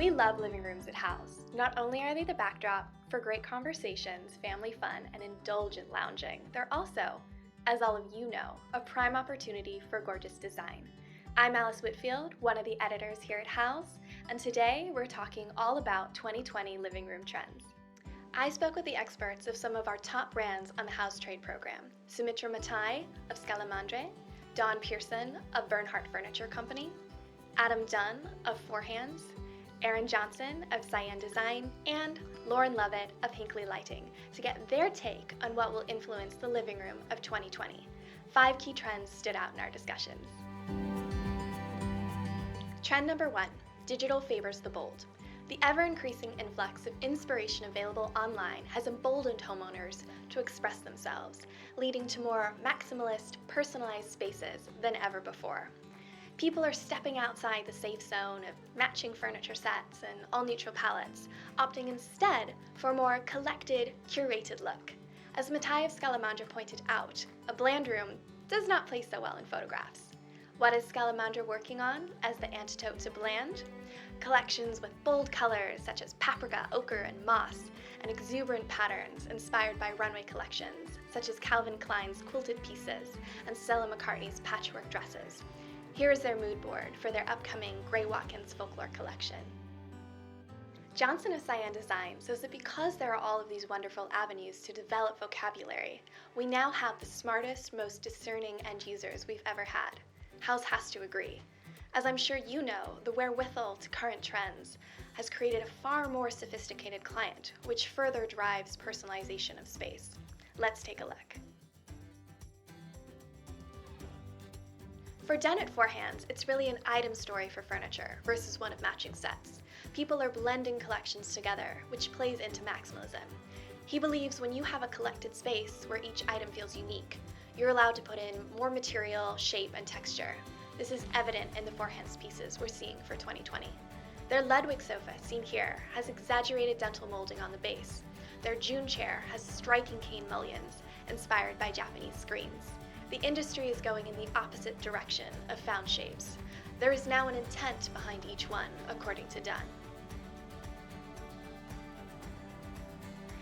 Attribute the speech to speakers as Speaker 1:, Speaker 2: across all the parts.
Speaker 1: We love living rooms at House. Not only are they the backdrop for great conversations, family fun, and indulgent lounging, they're also, as all of you know, a prime opportunity for gorgeous design. I'm Alice Whitfield, one of the editors here at House, and today we're talking all about 2020 living room trends. I spoke with the experts of some of our top brands on the House Trade program, Sumitra Matai of Scalamandré, Don Pearson of Bernhardt Furniture Company, Adam Dunn of Four Hands, Aaron Johnson of Cyan Design, and Lauren Lovett of Hinkley Lighting to get their take on what will influence the living room of 2020. 5 key trends stood out in our discussions. Trend number 1, digital favors the bold. The ever-increasing influx of inspiration available online has emboldened homeowners to express themselves, leading to more maximalist, personalized spaces than ever before. People are stepping outside the safe zone of matching furniture sets and all-neutral palettes, opting instead for a more collected, curated look. As Matai of Scalamandré pointed out, a bland room does not play so well in photographs. What is Scalamandré working on as the antidote to bland? Collections with bold colors such as paprika, ochre, and moss, and exuberant patterns inspired by runway collections such as Calvin Klein's quilted pieces and Stella McCartney's patchwork dresses. Here is their mood board for their upcoming Gray Watkins folklore collection. Johnson of Cyan Design says that because there are all of these wonderful avenues to develop vocabulary, we now have the smartest, most discerning end users we've ever had. House has to agree. As I'm sure you know, the wherewithal to current trends has created a far more sophisticated client, which further drives personalization of space. Let's take a look. For Done at Four Hands, it's really an item story for furniture versus one of matching sets. People are blending collections together, which plays into maximalism. He believes when you have a collected space where each item feels unique, you're allowed to put in more material, shape, and texture. This is evident in the Four Hands pieces we're seeing for 2020. Their Ludwig sofa, seen here, has exaggerated dental molding on the base. Their June chair has striking cane mullions, inspired by Japanese screens. The industry is going in the opposite direction of found shapes. There is now an intent behind each one, according to Dunn.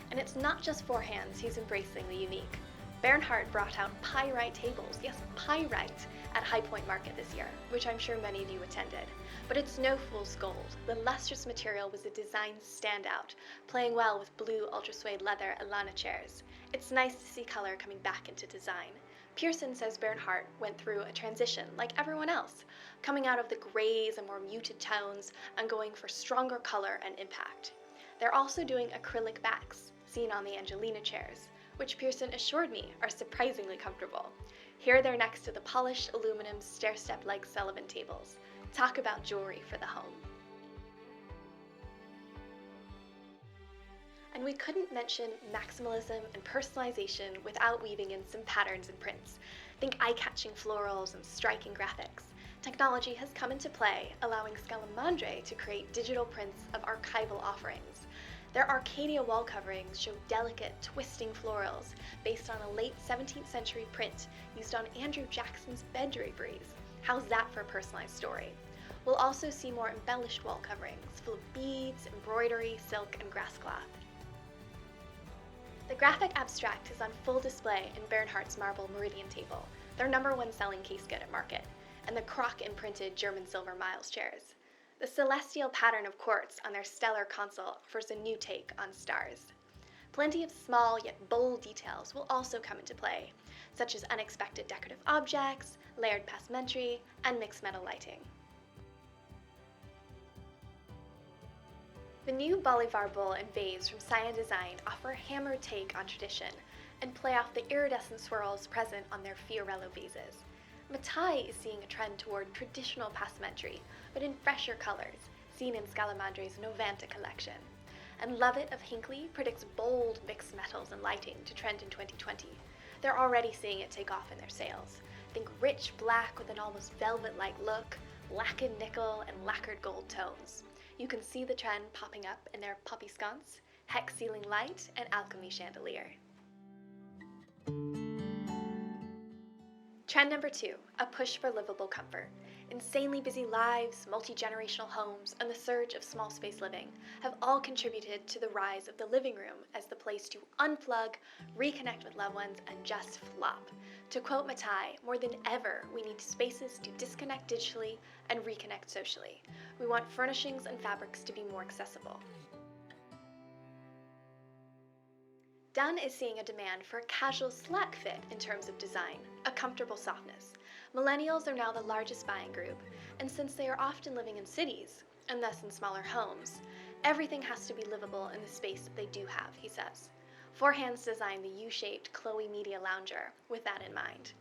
Speaker 1: And it's not just Four Hands who's embracing the unique. Bernhardt brought out pyrite tables, yes, pyrite, at High Point Market this year, which I'm sure many of you attended. But it's no fool's gold. The lustrous material was a design standout, playing well with blue ultra-suede leather Elana chairs. It's nice to see color coming back into design. Pearson says Bernhardt went through a transition like everyone else, coming out of the grays and more muted tones and going for stronger color and impact. They're also doing acrylic backs, seen on the Angelina chairs, which Pearson assured me are surprisingly comfortable. Here they're next to the polished aluminum stair-step-like Sullivan tables. Talk about jewelry for the home. And we couldn't mention maximalism and personalization without weaving in some patterns and prints. Think eye-catching florals and striking graphics. Technology has come into play, allowing Scalamandré to create digital prints of archival offerings. Their Arcadia wall coverings show delicate, twisting florals based on a late 17th century print used on Andrew Jackson's bed draperies. How's that for a personalized story? We'll also see more embellished wall coverings full of beads, embroidery, silk, and grass cloth. The graphic abstract is on full display in Bernhardt's marble Meridian table, their #1 selling case good at market, and the croc imprinted German silver Miles chairs. The celestial pattern of quartz on their stellar console offers a new take on stars. Plenty of small yet bold details will also come into play, such as unexpected decorative objects, layered passementerie, and mixed metal lighting. The new Bolivar bowl and vase from Cyan Design offer a hammered take on tradition and play off the iridescent swirls present on their Fiorello vases. Matai is seeing a trend toward traditional passementerie, but in fresher colors, seen in Scalamandré's Novanta collection. And Lovett of Hinkley predicts bold mixed metals and lighting to trend in 2020. They're already seeing it take off in their sales. Think rich black with an almost velvet-like look, lacquered nickel, and lacquered gold tones. You can see the trend popping up in their poppy sconce, hex ceiling light, and alchemy chandelier. Trend number 2, a push for livable comfort. Insanely busy lives, multi-generational homes, and the surge of small space living have all contributed to the rise of the living room as the place to unplug, reconnect with loved ones, and just flop. To quote Matai, more than ever, we need spaces to disconnect digitally and reconnect socially. We want furnishings and fabrics to be more accessible. Dunn is seeing a demand for a casual slack fit in terms of design, a comfortable softness. Millennials are now the largest buying group, and since they are often living in cities, and thus in smaller homes, everything has to be livable in the space that they do have, he says. Four Hands designed the U-shaped Chloe Media Lounger with that in mind.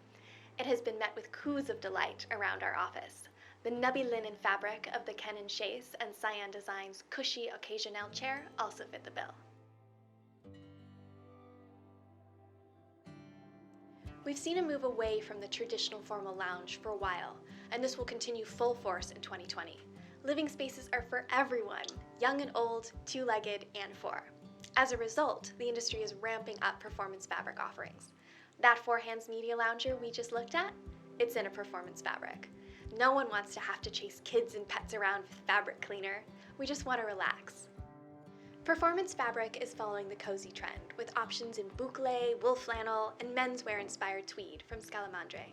Speaker 1: It has been met with coos of delight around our office. The nubby linen fabric of the Kenan Chase and Cyan Design's cushy occasional chair also fit the bill. We've seen a move away from the traditional formal lounge for a while, and this will continue full force in 2020. Living spaces are for everyone, young and old, two-legged, and four. As a result, the industry is ramping up performance fabric offerings. That Four Hands Media Lounger we just looked at, it's in a performance fabric. No one wants to have to chase kids and pets around with fabric cleaner. We just want to relax. Performance fabric is following the cozy trend, with options in boucle, wool flannel, and menswear-inspired tweed from Scalamandré.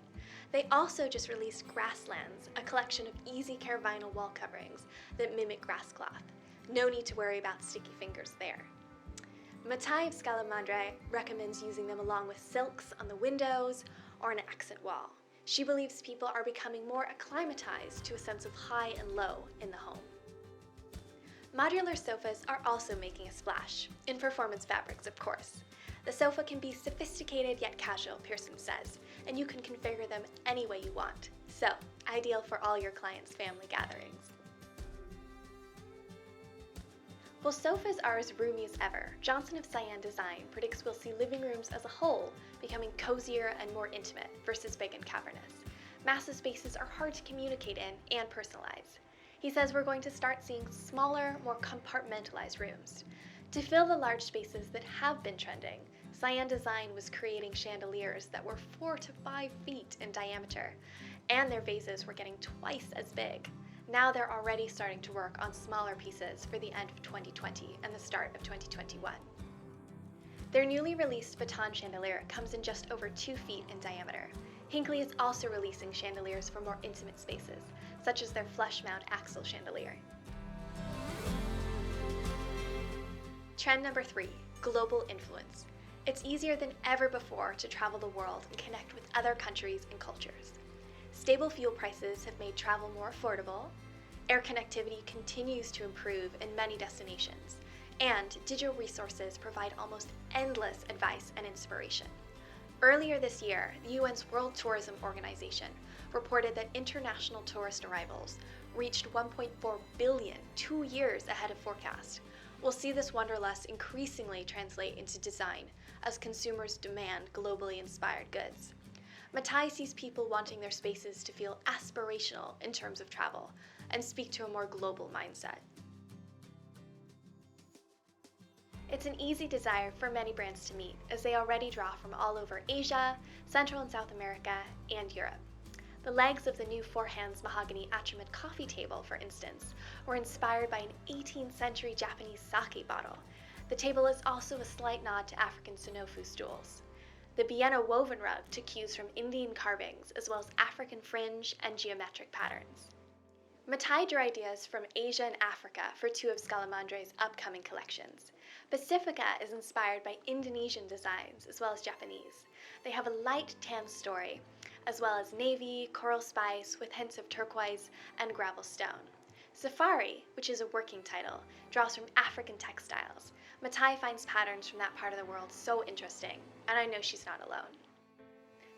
Speaker 1: They also just released Grasslands, a collection of easy-care vinyl wall coverings that mimic grass cloth. No need to worry about sticky fingers there. Matai of Scalamandré recommends using them along with silks on the windows or an accent wall. She believes people are becoming more acclimatized to a sense of high and low in the home. Modular sofas are also making a splash, in performance fabrics, of course. The sofa can be sophisticated yet casual, Pearson says, and you can configure them any way you want. So, ideal for all your clients' family gatherings. While sofas are as roomy as ever, Johnson of Cyan Design predicts we'll see living rooms as a whole becoming cozier and more intimate versus big and cavernous. Massive spaces are hard to communicate in and personalize. He says we're going to start seeing smaller, more compartmentalized rooms. To fill the large spaces that have been trending, Cyan Design was creating chandeliers that were 4 to 5 feet in diameter, and their vases were getting twice as big. Now they're already starting to work on smaller pieces for the end of 2020 and the start of 2021. Their newly released baton chandelier comes in just over 2 feet in diameter. Hinkley is also releasing chandeliers for more intimate spaces, such as their flush mount axle chandelier. Trend number 3, global influence. It's easier than ever before to travel the world and connect with other countries and cultures. Stable fuel prices have made travel more affordable, air connectivity continues to improve in many destinations, and digital resources provide almost endless advice and inspiration. Earlier this year, the UN's World Tourism Organization reported that international tourist arrivals reached 1.4 billion 2 years ahead of forecast. We'll see this wanderlust increasingly translate into design as consumers demand globally inspired goods. Matai sees people wanting their spaces to feel aspirational in terms of travel and speak to a more global mindset. It's an easy desire for many brands to meet, as they already draw from all over Asia, Central and South America, and Europe. The legs of the new Four Hands mahogany Atramed coffee table, for instance, were inspired by an 18th century Japanese sake bottle. The table is also a slight nod to African Sonofu stools. The Vienna woven rug took cues from Indian carvings, as well as African fringe and geometric patterns. Matai drew ideas from Asia and Africa for 2 of Scalamandré's upcoming collections. Pacifica is inspired by Indonesian designs as well as Japanese. They have a light tan story, as well as navy, coral spice with hints of turquoise and gravel stone. Safari, which is a working title, draws from African textiles. Matai finds patterns from that part of the world so interesting, and I know she's not alone.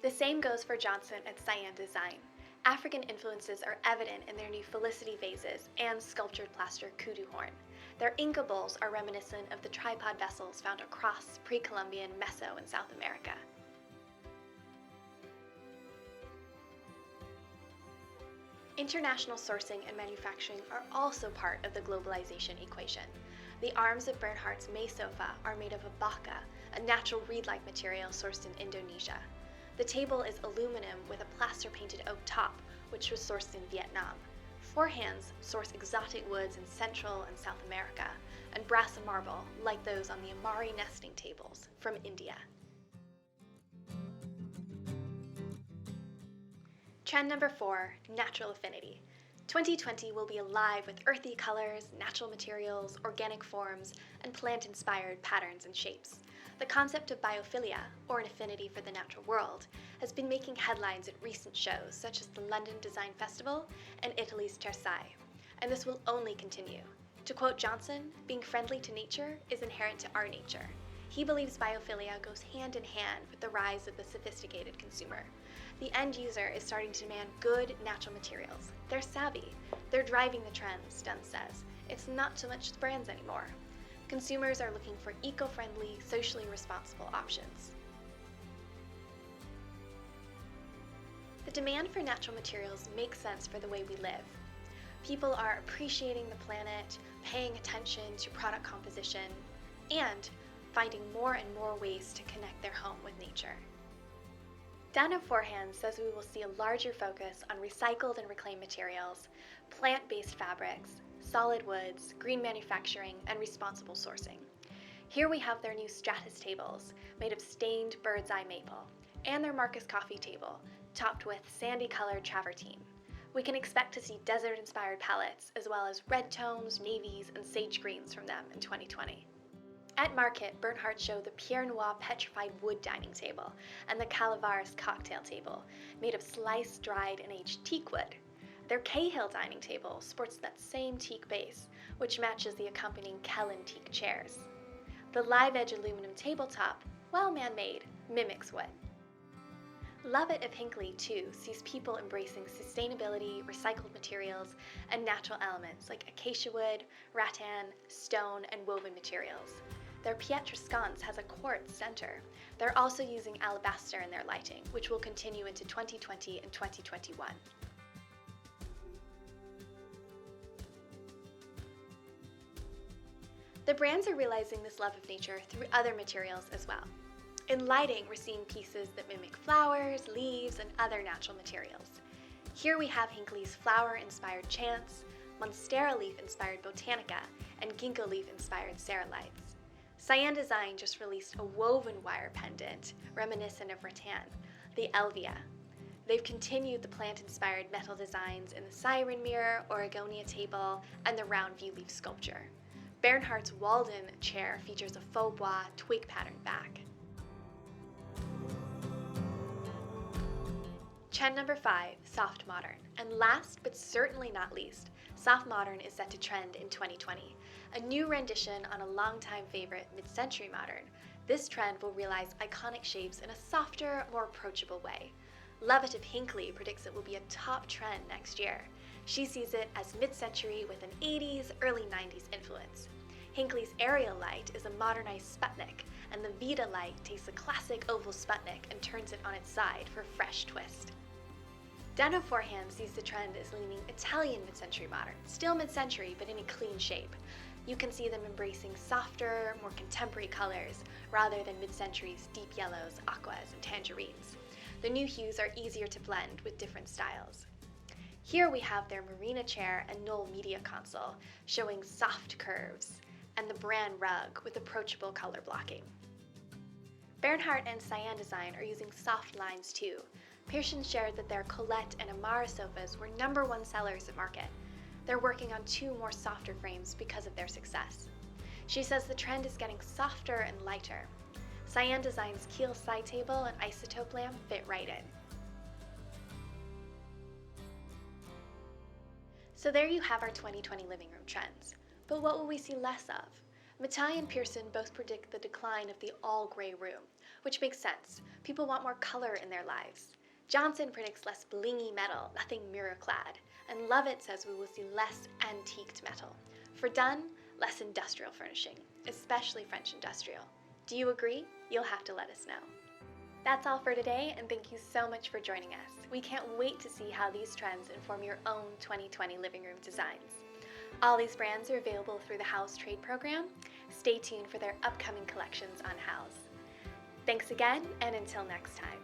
Speaker 1: The same goes for Johnson at Cyan Design. African influences are evident in their new Felicity vases and sculptured plaster kudu horn. Their Inca bowls are reminiscent of the tripod vessels found across pre-Columbian Meso and South America. International sourcing and manufacturing are also part of the globalization equation. The arms of Bernhardt's May sofa are made of a baka, a natural reed-like material sourced in Indonesia. The table is aluminum with a plaster-painted oak top, which was sourced in Vietnam. Four Hands source exotic woods in Central and South America, and brass and marble, like those on the Amari nesting tables, from India. Trend number 4, natural affinity. 2020 will be alive with earthy colors, natural materials, organic forms, and plant-inspired patterns and shapes. The concept of biophilia, or an affinity for the natural world, has been making headlines at recent shows such as the London Design Festival and Italy's Tersailles, and this will only continue. To quote Johnson, being friendly to nature is inherent to our nature. He believes biophilia goes hand in hand with the rise of the sophisticated consumer. The end user is starting to demand good natural materials. They're savvy. They're driving the trends, Dunn says. It's not so much the brands anymore. Consumers are looking for eco-friendly, socially responsible options. The demand for natural materials makes sense for the way we live. People are appreciating the planet, paying attention to product composition, and finding more and more ways to connect their home with nature. Dunn of Four Hands says we will see a larger focus on recycled and reclaimed materials, plant-based fabrics, solid woods, green manufacturing, and responsible sourcing. Here we have their new Stratus tables, made of stained bird's eye maple, and their Marcus coffee table, topped with sandy-colored travertine. We can expect to see desert-inspired palettes, as well as red tones, navies, and sage greens from them in 2020. At Market, Bernhardt showed the Pierre Noir petrified wood dining table and the Calaveras cocktail table, made of sliced, dried, and aged teak wood. Their Cahill dining table sports that same teak base, which matches the accompanying Kellen teak chairs. The live edge aluminum tabletop, while man-made, mimics wood. Love It of Hinkley, too, sees people embracing sustainability, recycled materials, and natural elements like acacia wood, rattan, stone, and woven materials. Their Pietra sconce has a quartz center. They're also using alabaster in their lighting, which will continue into 2020 and 2021. The brands are realizing this love of nature through other materials as well. In lighting, we're seeing pieces that mimic flowers, leaves, and other natural materials. Here we have Hinkley's flower-inspired Chance, Monstera leaf-inspired Botanica, and ginkgo leaf-inspired Serralites. Cyan Design just released a woven wire pendant reminiscent of rattan, the Elvia. They've continued the plant-inspired metal designs in the siren mirror, Oregonia table, and the round view leaf sculpture. Bernhardt's Walden chair features a faux bois twig pattern back. Trend number 5, soft modern. And last but certainly not least, soft modern is set to trend in 2020. A new rendition on a longtime favorite, mid-century modern. This trend will realize iconic shapes in a softer, more approachable way. Love It of Hinkley predicts it will be a top trend next year. She sees it as mid-century with an 80s, early 90s influence. Hinkley's Aerial light is a modernized Sputnik, and the Vita light takes a classic oval Sputnik and turns it on its side for a fresh twist. Dunn of Four Hands sees the trend as leaning Italian mid-century modern, still mid-century but in a clean shape. You can see them embracing softer, more contemporary colors rather than mid-century's deep yellows, aquas, and tangerines. The new hues are easier to blend with different styles. Here we have their Marina chair and Knoll media console, showing soft curves, and the brand rug with approachable color blocking. Bernhardt and Cyan Design are using soft lines too. Pearson shared that their Colette and Amara sofas were #1 sellers at Market. They're working on 2 more softer frames because of their success. She says the trend is getting softer and lighter. Cyan Design's Kiel side table and isotope lamp fit right in. So there you have our 2020 living room trends. But what will we see less of? Mattei and Pearson both predict the decline of the all-gray room, which makes sense. People want more color in their lives. Johnson predicts less blingy metal, nothing mirror-clad, and Lovett says we will see less antiqued metal. For Dunn, less industrial furnishing, especially French industrial. Do you agree? You'll have to let us know. That's all for today, and thank you so much for joining us. We can't wait to see how these trends inform your own 2020 living room designs. All these brands are available through the House Trade Program. Stay tuned for their upcoming collections on House. Thanks again, and until next time.